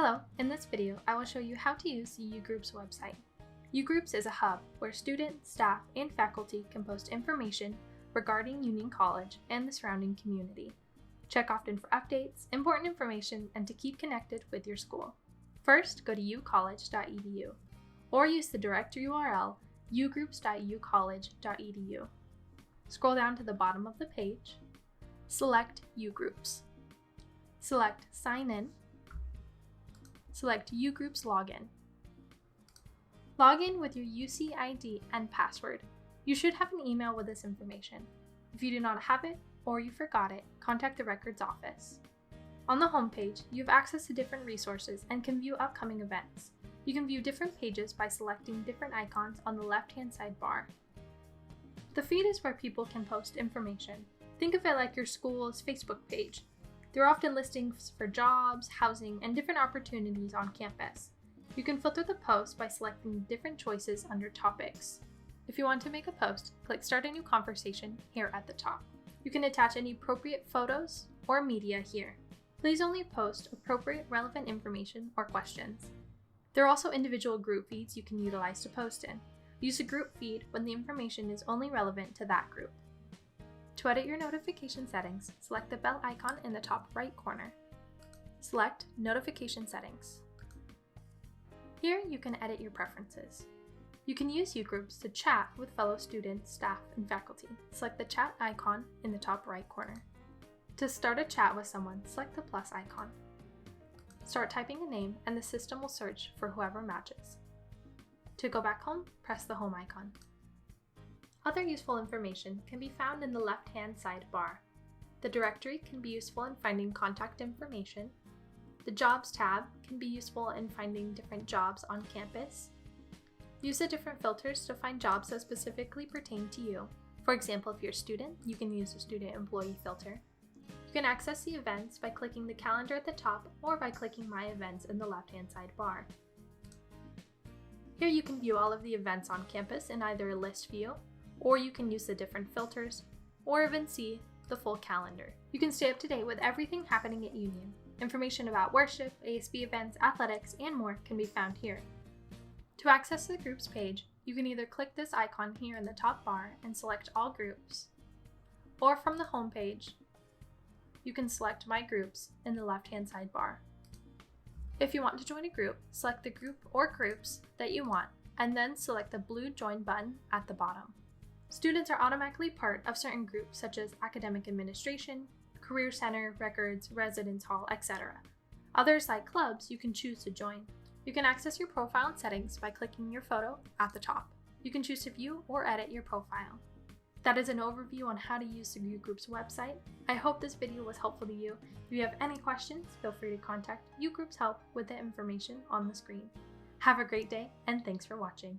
Hello, in this video I will show you how to use the uGroups website. uGroups is a hub where students, staff, and faculty can post information regarding Union College and the surrounding community. Check often for updates, important information, and to keep connected with your school. First, go to ucollege.edu or use the direct URL ugroups.ucollege.edu. Scroll down to the bottom of the page, select uGroups. Select Sign In. Select uGroups Login. Log in with your UC ID and password. You should have an email with this information. If you do not have it or you forgot it, contact the Records Office. On the home page, you have access to different resources and can view upcoming events. You can view different pages by selecting different icons on the left-hand side bar. The feed is where people can post information. Think of it like your school's Facebook page. There are often listings for jobs, housing, and different opportunities on campus. You can filter the posts by selecting different choices under topics. If you want to make a post, click Start a New Conversation here at the top. You can attach any appropriate photos or media here. Please only post appropriate relevant information or questions. There are also individual group feeds you can utilize to post in. Use a group feed when the information is only relevant to that group. To edit your notification settings, select the bell icon in the top right corner. Select Notification Settings. Here you can edit your preferences. You can use uGroups to chat with fellow students, staff, and faculty. Select the chat icon in the top right corner. To start a chat with someone, select the plus icon. Start typing a name and the system will search for whoever matches. To go back home, press the home icon. Other useful information can be found in the left-hand side bar. The directory can be useful in finding contact information. The Jobs tab can be useful in finding different jobs on campus. Use the different filters to find jobs that specifically pertain to you. For example, if you're a student, you can use the Student Employee filter. You can access the events by clicking the calendar at the top or by clicking My Events in the left-hand side bar. Here you can view all of the events on campus in either a list view, or you can use the different filters, or even see the full calendar. You can stay up to date with everything happening at Union. Information about worship, ASB events, athletics, and more can be found here. To access the groups page, you can either click this icon here in the top bar and select all groups, or from the home page, you can select My Groups in the left-hand side bar. If you want to join a group, select the group or groups that you want, and then select the blue Join button at the bottom. Students are automatically part of certain groups such as Academic Administration, Career Center, Records, Residence Hall, etc. Others, like clubs, you can choose to join. You can access your profile and settings by clicking your photo at the top. You can choose to view or edit your profile. That is an overview on how to use the uGroups website. I hope this video was helpful to you. If you have any questions, feel free to contact uGroups Help with the information on the screen. Have a great day, and thanks for watching.